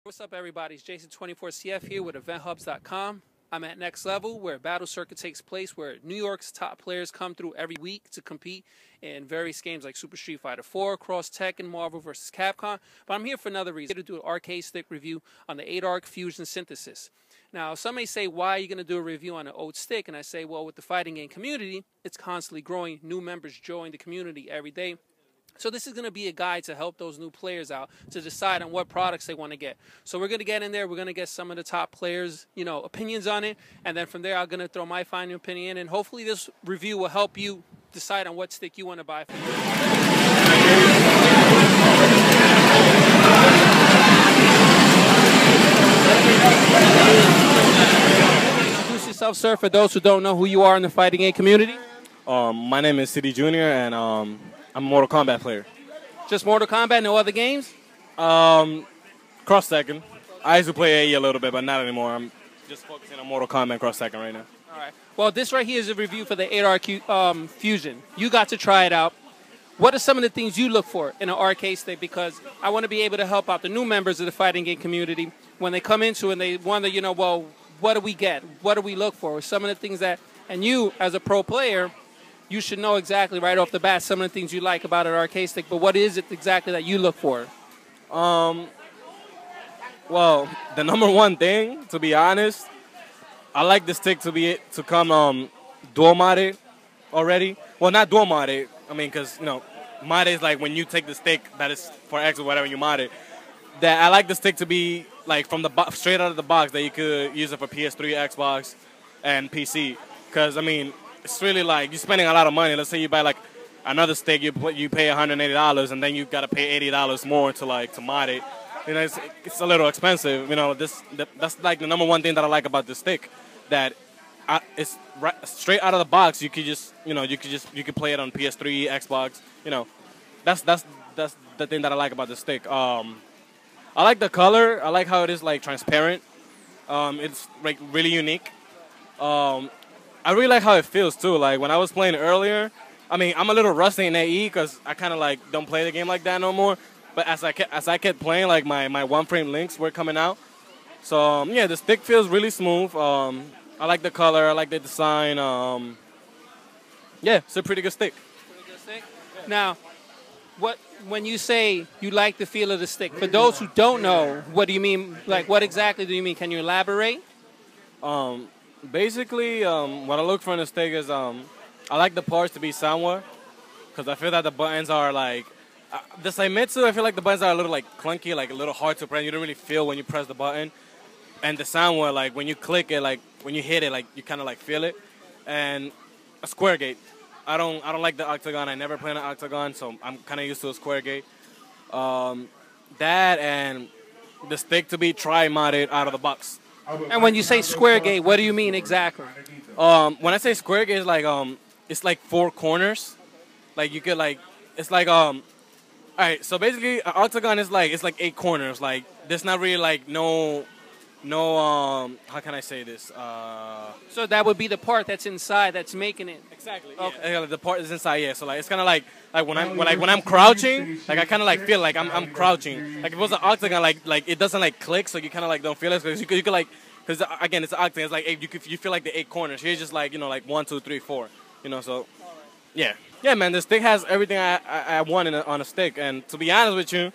What's up, everybody? It's Jason24CF here with EventHubs.com. I'm at Next Level, where a battle circuit takes place, where New York's top players come through every week to compete in various games like Super Street Fighter 4, Cross Tekken, Marvel vs. Capcom. But I'm here for another reason, to do an arcade stick review on the Eightarc Fusion Synthesis. Now, some may say, why are you going to do a review on an old stick? And I say, well, with the fighting game community, it's constantly growing. New members join the community every day. So this is going to be a guide to help those new players out to decide on what products they want to get. So we're going to get in there. We're going to get some of the top players, opinions on it. And then from there, I'm going to throw my final opinion. And hopefully this review will help you decide on what stick you want to buy for you. Introduce yourself, sir, for those who don't know who you are in the fighting game community. My name is City Jr. and I'm a Mortal Kombat player. Just Mortal Kombat, no other games? Cross Tekken. I used to play AE a little bit, but not anymore. I'm just focusing on Mortal Kombat and Cross Tekken right now. All right. Well, this right here is a review for the Eightarc Fusion. You got to try it out. What are some of the things you look for in an arcade stick? Because I want to be able to help out the new members of the fighting game community when they come into it and they wonder, well, what do we get? What do we look for? Some of the things that, and you as a pro player, you should know exactly right off the bat some of the things you like about an arcade stick, but what is it exactly that you look for? Well, the number one thing, to be honest, I like the stick to come dual modded already. Well, not dual modded. I mean, because mod is like when you take the stick that is for X or whatever you mod it. That I like the stick to be like from the straight out of the box, that you could use it for PS3, Xbox, and PC. Because I mean, it's really like you're spending a lot of money. Let's say you buy like another stick, you pay $180, and then you gotta pay $80 more to mod it. It's a little expensive. That's like the number one thing that I like about this stick, that it's right, straight out of the box. You could just you could play it on PS3, Xbox. That's the thing that I like about the stick. I like the color. I like how it is like transparent. It's like really unique. I really like how it feels too. Like when I was playing earlier, I mean, I'm a little rusty in AE because I kind of like don't play the game like that no more. But as I kept playing, like my one frame links were coming out. So yeah, the stick feels really smooth. I like the color. I like the design. Yeah, it's a pretty good stick. Pretty good stick. Yeah. Now, when you say you like the feel of the stick, for those who don't know, what do you mean? Like, what exactly do you mean? Can you elaborate? Basically, what I look for in a stick is I like the parts to be Sanwa, because I feel that the buttons are like the Saimitsu. I feel like the buttons are a little like clunky, like a little hard to press. You don't really feel when you press the button. And the Sanwa, like when you click it, like when you hit it, like you kind of like feel it. And a square gate. I don't like the octagon. I never played an octagon, so I'm kind of used to a square gate. That and the stick to be tri-modded out of the box. And when you say square gate, what do you mean exactly? When I say square gate, it's like four corners. Like you could it's like all right. So basically, an octagon is like 8 corners. Like there's not really like no how can I say this? So that would be the part that's inside that's making it. Exactly. Okay. Yeah, the part is inside. Yeah. So like it's kind of like when I'm crouching, like I kind of like feel like I'm crouching. Like if it was an octagon, like it doesn't like click, so you kind of like don't feel it, because you could like, because again it's an octagon. It's like you feel like the 8 corners. Here's just like like 1, 2, 3, 4. So yeah, man. The stick has everything I want on a stick. And to be honest with you,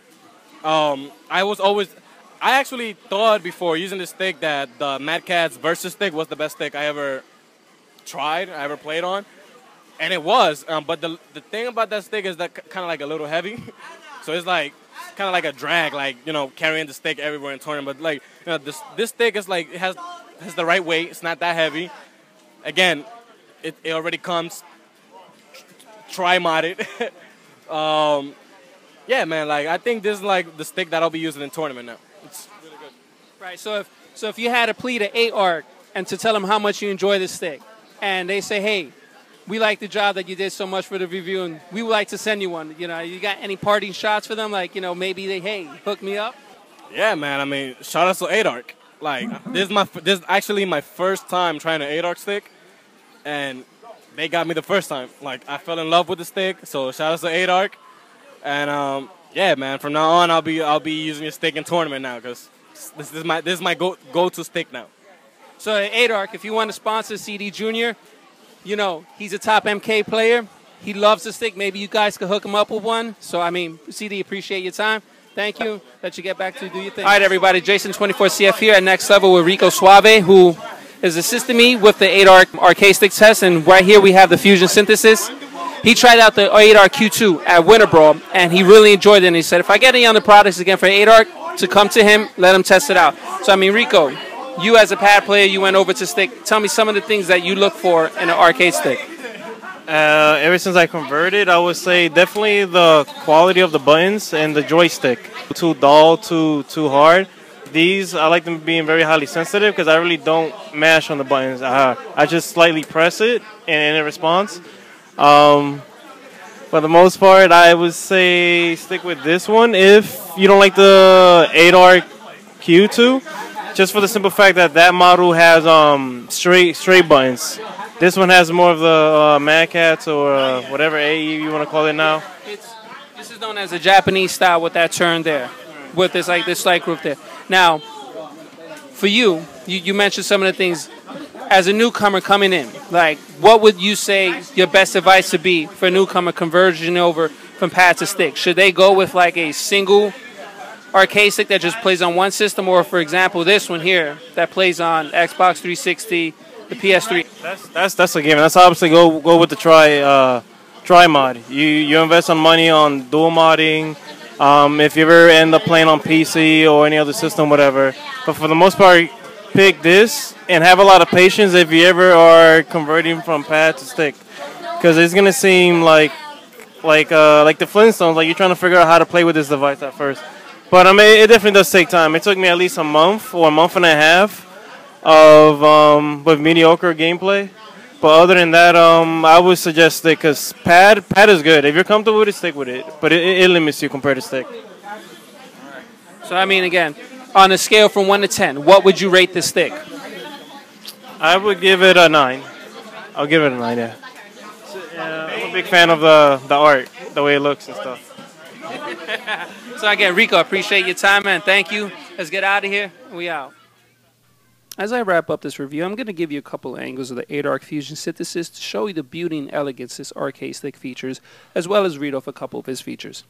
I actually thought before using this stick that the Mad Catz Versus stick was the best stick I ever played on, and it was. But the thing about that stick is that kind of like a little heavy, so it's like kind of like a drag, like carrying the stick everywhere in tournament. But like this stick is like it has the right weight. It's not that heavy. Again, it already comes tri-modded. Yeah, man. Like I think this is like the stick that I'll be using in tournament now. It's really good. Right. So if you had to plead to Eightarc and to tell them how much you enjoy this stick, and they say, hey, we like the job that you did so much for the review, and we would like to send you one. You got any parting shots for them? Like, maybe hey, hook me up. Yeah, man. I mean, shout out to Eightarc. Like this is actually my first time trying an Eightarc stick, and they got me the first time. Like I fell in love with the stick. So shout out to Eightarc. And yeah, man, from now on I'll be using your stick in tournament now, because This is my go-to stick now. So Eightarc, if you want to sponsor CD Junior, you know he's a top MK player. He loves the stick. Maybe you guys could hook him up with one. So I mean, CD, appreciate your time. Thank you. Let you get back to do your thing. All right, everybody. Jason 24CF here at Next Level with Rico Suave, who is assisting me with the Eightarc arcade stick test. And right here we have the Fusion Synthesis. He tried out the Eightarc Q2 at Winter Brawl, and he really enjoyed it. And he said, if I get any other products again for Eightarc, to come to him, let him test it out. So, I mean, Rico, you as a pad player, you went over to stick. Tell me some of the things that you look for in an arcade stick. Ever since I converted, I would say definitely the quality of the buttons and the joystick. Too dull, too hard. These, I like them being very highly sensitive because I really don't mash on the buttons. I just slightly press it and it responds. For the most part, I would say stick with this one if you don't like the Eightarc Q2, just for the simple fact that that model has straight buttons. This one has more of the Mad Cats or whatever AE you want to call it now. This is known as a Japanese style with that turn there, with this like group there. Now, for you mentioned some of the things as a newcomer coming in. Like, what would you say your best advice to be for a newcomer conversion over from pad to stick? Should they go with like a single arcade stick that just plays on one system, or for example this one here that plays on Xbox 360, the PS3? That's a given. That's obviously go with the try mod. You invest some money on dual modding. If you ever end up playing on PC or any other system, whatever. But for the most part, pick this and have a lot of patience if you ever are converting from pad to stick, because it's gonna seem like the Flintstones, like you're trying to figure out how to play with this device at first. But I mean, it definitely does take time. It took me at least a month or a month and a half of with mediocre gameplay. But other than that, I would suggest stick, because pad is good. If you're comfortable with it, stick with it. But it limits you compared to stick. So I mean, again, on a scale from 1 to 10, what would you rate this stick? I would give it a 9. I'll give it a 9, yeah. I'm a big fan of the art, the way it looks and stuff. So again, Rico, appreciate your time, man. Thank you. Let's get out of here. We out. As I wrap up this review, I'm going to give you a couple of angles of the Eightarc Fusion Synthesis to show you the beauty and elegance this arcade stick features, as well as read off a couple of its features.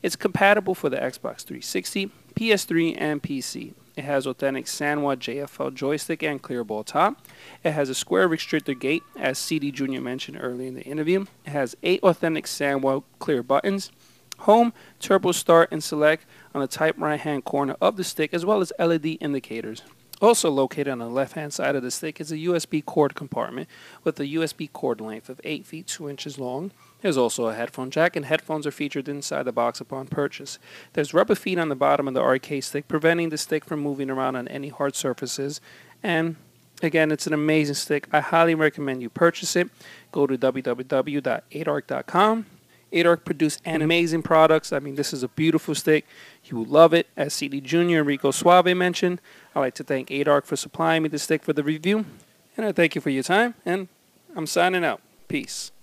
It's compatible for the Xbox 360, PS3, and PC. It has authentic Sanwa JLF joystick and clear ball top. It has a square restrictor gate, as CD Junior mentioned earlier in the interview. It has 8 authentic Sanwa clear buttons, home, turbo start, and select on the top right-hand corner of the stick, as well as LED indicators. Also located on the left-hand side of the stick is a USB cord compartment with a USB cord length of 8 feet 2 inches long. There's also a headphone jack, and headphones are featured inside the box upon purchase. There's rubber feet on the bottom of the arcade stick, preventing the stick from moving around on any hard surfaces. And again, it's an amazing stick. I highly recommend you purchase it. Go to www.eightarc.com. Eightarc produce amazing products. I mean, this is a beautiful stick. You will love it. As CD Junior and Rico Suave mentioned, I'd like to thank Eightarc for supplying me the stick for the review. And I thank you for your time, and I'm signing out. Peace.